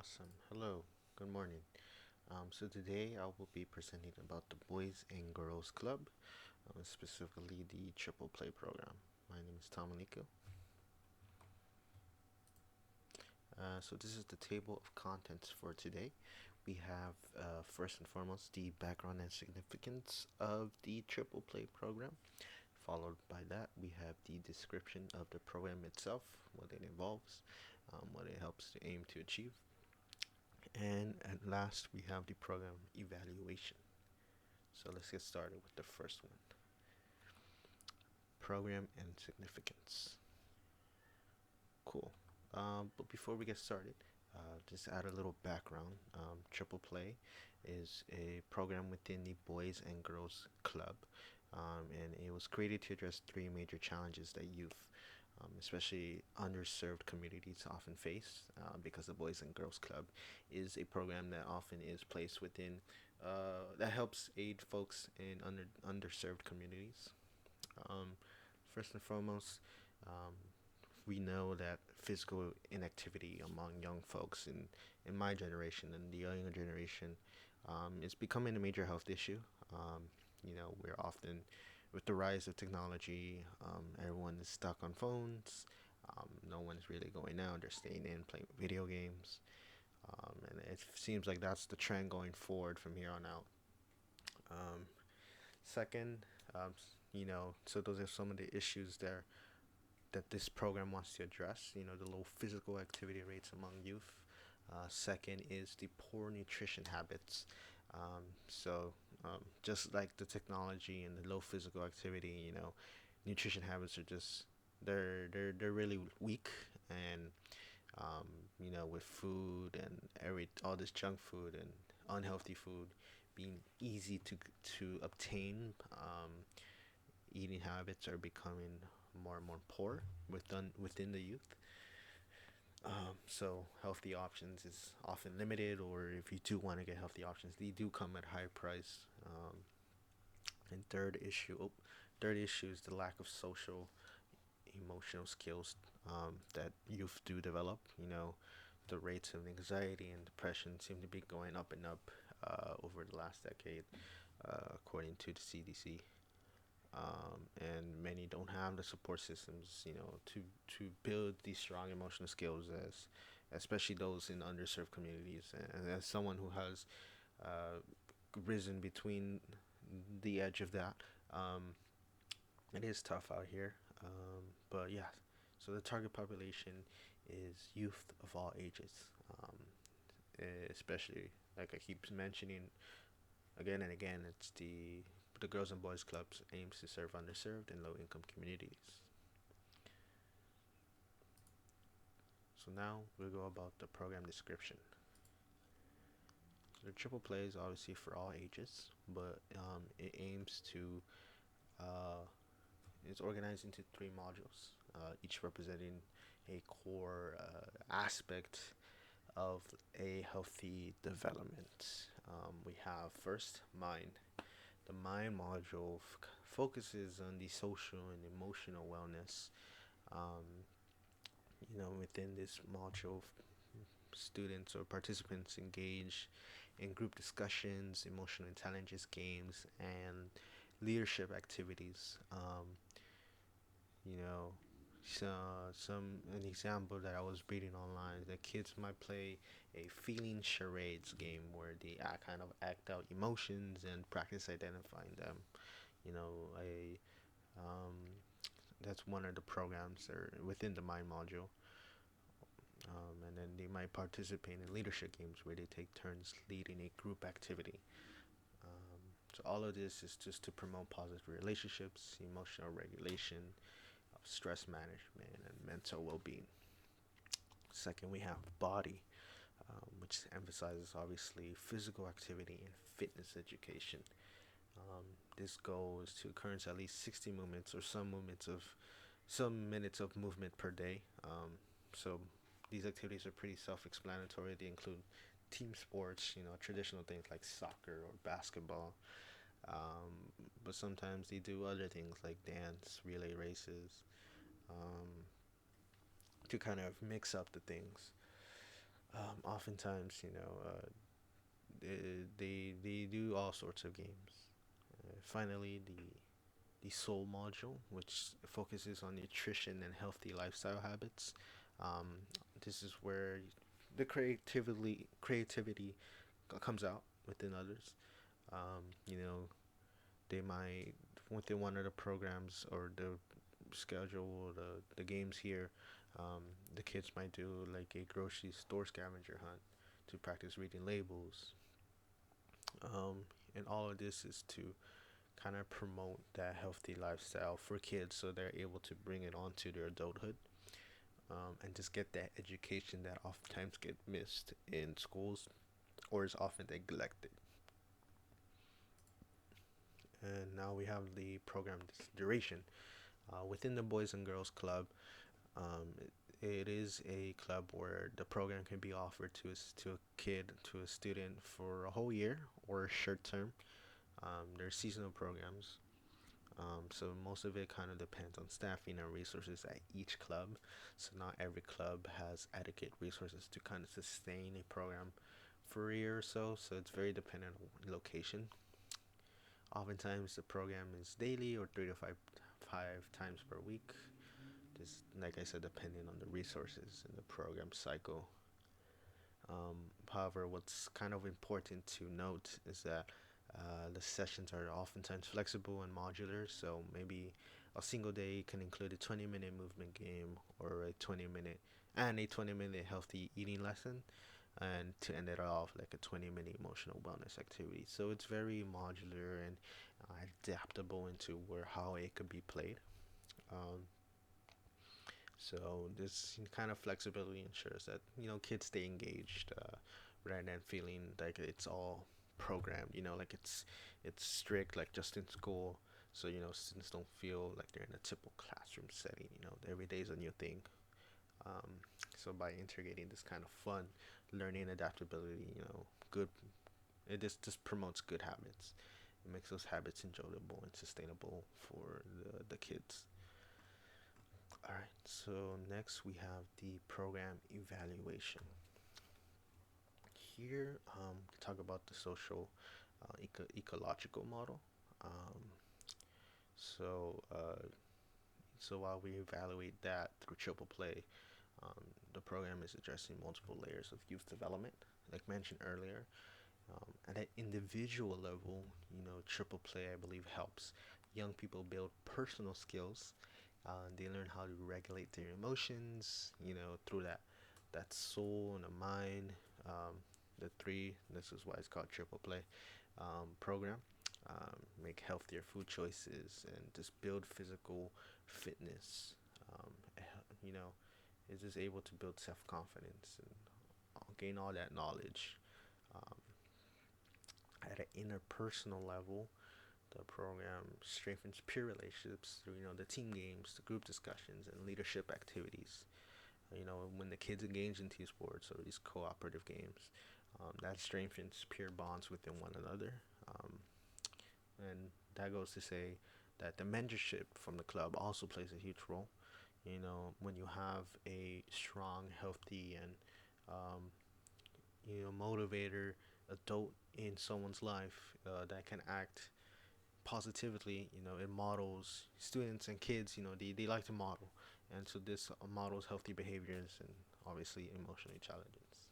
Awesome. Hello. Good morning. So today I will be presenting about the Boys and Girls Club, specifically the Triple Play program. My name is Tom Aliko. So this is the table of contents for today. We have first and foremost the background and significance of the Triple Play program. Followed by that, we have the description of the program itself, what it involves, what it helps to aim to achieve. And at last, we have the program evaluation. So let's get started with the first one, program and significance. Cool. But before we get started, just add a little background. Triple Play is a program within the Boys and Girls Club, and it was created to address three major challenges that youth, especially underserved communities, often face, because the Boys and Girls Club is a program that often is placed within that helps aid folks in underserved communities. Um, First and foremost, um, we know that physical inactivity among young folks in my generation and the younger generation is becoming a major health issue. We're often, with the rise of technology, everyone is stuck on phones. No one's really going out. They're staying in playing video games. And it seems like that's the trend going forward from here on out. Um, Second, so those are some of the issues there that this program wants to address. The low physical activity rates among youth. Second is the poor nutrition habits. Just like the technology and the low physical activity, nutrition habits are just they're really weak, and um, with food and all this junk food and unhealthy food being easy to obtain, eating habits are becoming more and more poor within the youth. So healthy options is often limited, or if you do want to get healthy options, they do come at high price. And third issue is the lack of social emotional skills that youth do develop. The rates of anxiety and depression seem to be going up and up over the last decade, according to the CDC. And many don't have the support systems, to build these strong emotional skills, as especially those in underserved communities. And as someone who has uh, risen between the edge of that, it is tough out here. But yeah, so the target population is youth of all ages, um, especially like I keep mentioning again and again. It's the Girls and Boys Clubs aims to serve underserved and low income communities. So now we'll go about the program description. So the triple play is obviously for all ages, but it aims to uh, it's organized into three modules, each representing a core aspect of a healthy development. We have first mind. The mind module focuses on the social and emotional wellness. Um, Within this module, students or participants engage in group discussions, emotional intelligence games, and leadership activities. You know, so some an example that I was reading online, the kids might play a feeling charades game where they kind of act out emotions and practice identifying them. You know, a um, that's one of the programs that are within the mind module. And then they might participate in leadership games where they take turns leading a group activity. So all of this is just to promote positive relationships, emotional regulation, stress management, and mental well-being. Second, we have body, which emphasizes obviously physical activity and fitness education. This goal is to occurrence at least 60 movements or some minutes of movement per day. So these activities are pretty self-explanatory. They include team sports, traditional things like soccer or basketball. But sometimes they do other things like dance, relay races, um, to kind of mix up the things. Oftentimes, they do all sorts of games. Finally, the soul module, which focuses on nutrition and healthy lifestyle habits. Um, this is where the creativity comes out within others. You know, they might within one of the programs or the schedule or the games here, the kids might do like a grocery store scavenger hunt to practice reading labels. And all of this is to kind of promote that healthy lifestyle for kids so they're able to bring it onto their adulthood, and just get that education that oftentimes get missed in schools or is often neglected. And now we have the program duration. Within the Boys and Girls Club, it is a club where the program can be offered to a kid, to a student for a whole year or a short term. There's seasonal programs. So most of it kind of depends on staffing and resources at each club. So not every club has adequate resources to kind of sustain a program for a year or so. So it's very dependent on location. Oftentimes the program is daily or 3 to five times per week. Just like I said, depending on the resources and the program cycle. However, what's kind of important to note is that the sessions are oftentimes flexible and modular, so maybe a single day can include a 20-minute movement game or a 20-minute healthy eating lesson, and to end it off like a 20-minute emotional wellness activity. So it's very modular and adaptable into where how it could be played. Um, so this kind of flexibility ensures that kids stay engaged, rather than feeling like it's all programmed. Like it's strict, like just in school. So students don't feel like they're in a typical classroom setting. Every day is a new thing. Um, so by integrating this kind of fun, learning adaptability, good, it just promotes good habits. It makes those habits enjoyable and sustainable for the kids. All right, so next we have the program evaluation. Here, we talk about the social ecological model. Um, so, uh, so while we evaluate that through triple play, the program is addressing multiple layers of youth development, like mentioned earlier. At an individual level, triple play I believe helps young people build personal skills. They learn how to regulate their emotions, through that soul and the mind. The three. This is why it's called triple play program. Make healthier food choices and just build physical fitness. You know, is just able to build self confidence and gain all that knowledge. Um, at an interpersonal level, the program strengthens peer relationships through the team games, the group discussions, and leadership activities. When the kids engage in team sports or these cooperative games, that strengthens peer bonds within one another. Um, and that goes to say that the mentorship from the club also plays a huge role. When you have a strong, healthy, and um, motivator adult in someone's life that can act positively, it models students and kids. They like to model, and so this models healthy behaviors and obviously emotional intelligence.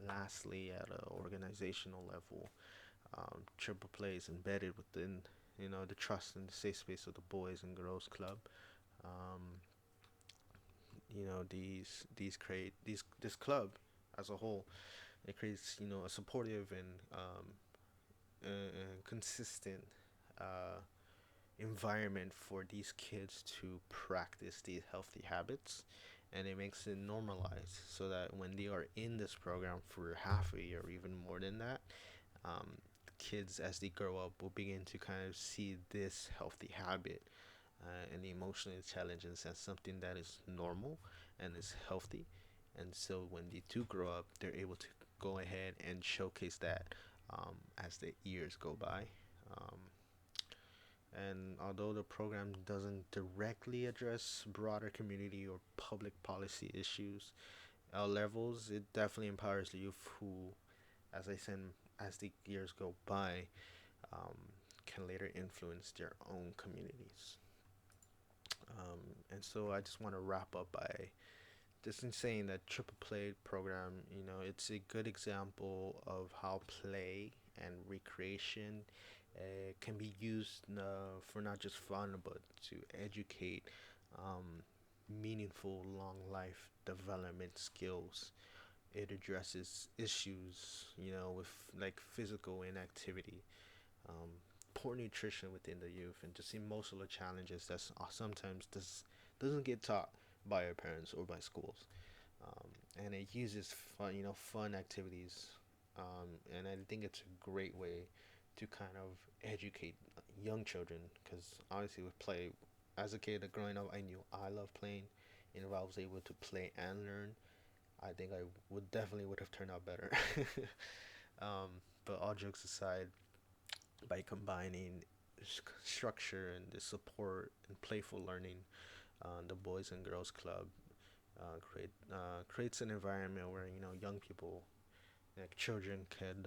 Lastly, at an organizational level, triple play is embedded within the trust and the safe space of the Boys and Girls Club. Um, these create these this club as a whole. It creates a supportive and consistent uh, environment for these kids to practice these healthy habits, and it makes it normalized so that when they are in this program for half a year or even more than that, um, kids as they grow up will begin to kind of see this healthy habit and emotional intelligence as something that is normal and is healthy. And so when they do grow up, they're able to go ahead and showcase that as the years go by. Um, and although the program doesn't directly address broader community or public policy issues, levels, it definitely empowers the youth who, as I said, as the years go by, um, can later influence their own communities. And so I just want to wrap up by just in saying that triple play program, it's a good example of how play and recreation can be used for not just fun but to educate um, meaningful long life development skills. It addresses issues, with like physical inactivity, um, poor nutrition within the youth, and just emotional challenges that sometimes doesn't get taught by our parents or by schools. And it uses fun activities, and I think it's a great way to kind of educate young children. Because honestly, with play, as a kid growing up, I knew I love playing, and if I was able to play and learn, I think I would have turned out better. um, but all jokes aside, by combining structure and the support and playful learning, the Boys and Girls Club creates an environment where young people, like children, can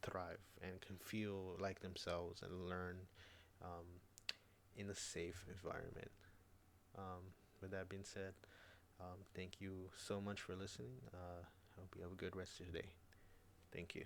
thrive and can feel like themselves and learn um, in a safe environment. With that being said, thank you so much for listening. I hope you have a good rest of your day. Thank you.